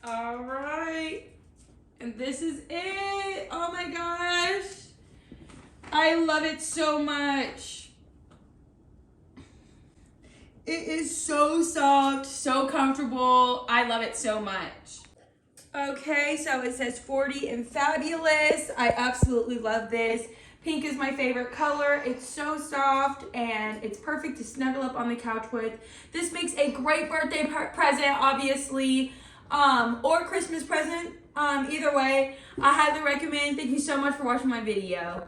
All right. And this is it. Oh my gosh. I love it so much. It is so soft, so comfortable. I love it so much. Okay, so it says 40 and fabulous. I absolutely love this. Pink is my favorite color. It's so soft and it's perfect to snuggle up on the couch with. This makes a great birthday present, obviously, or Christmas present. Either way, I highly recommend. Thank you so much for watching my video.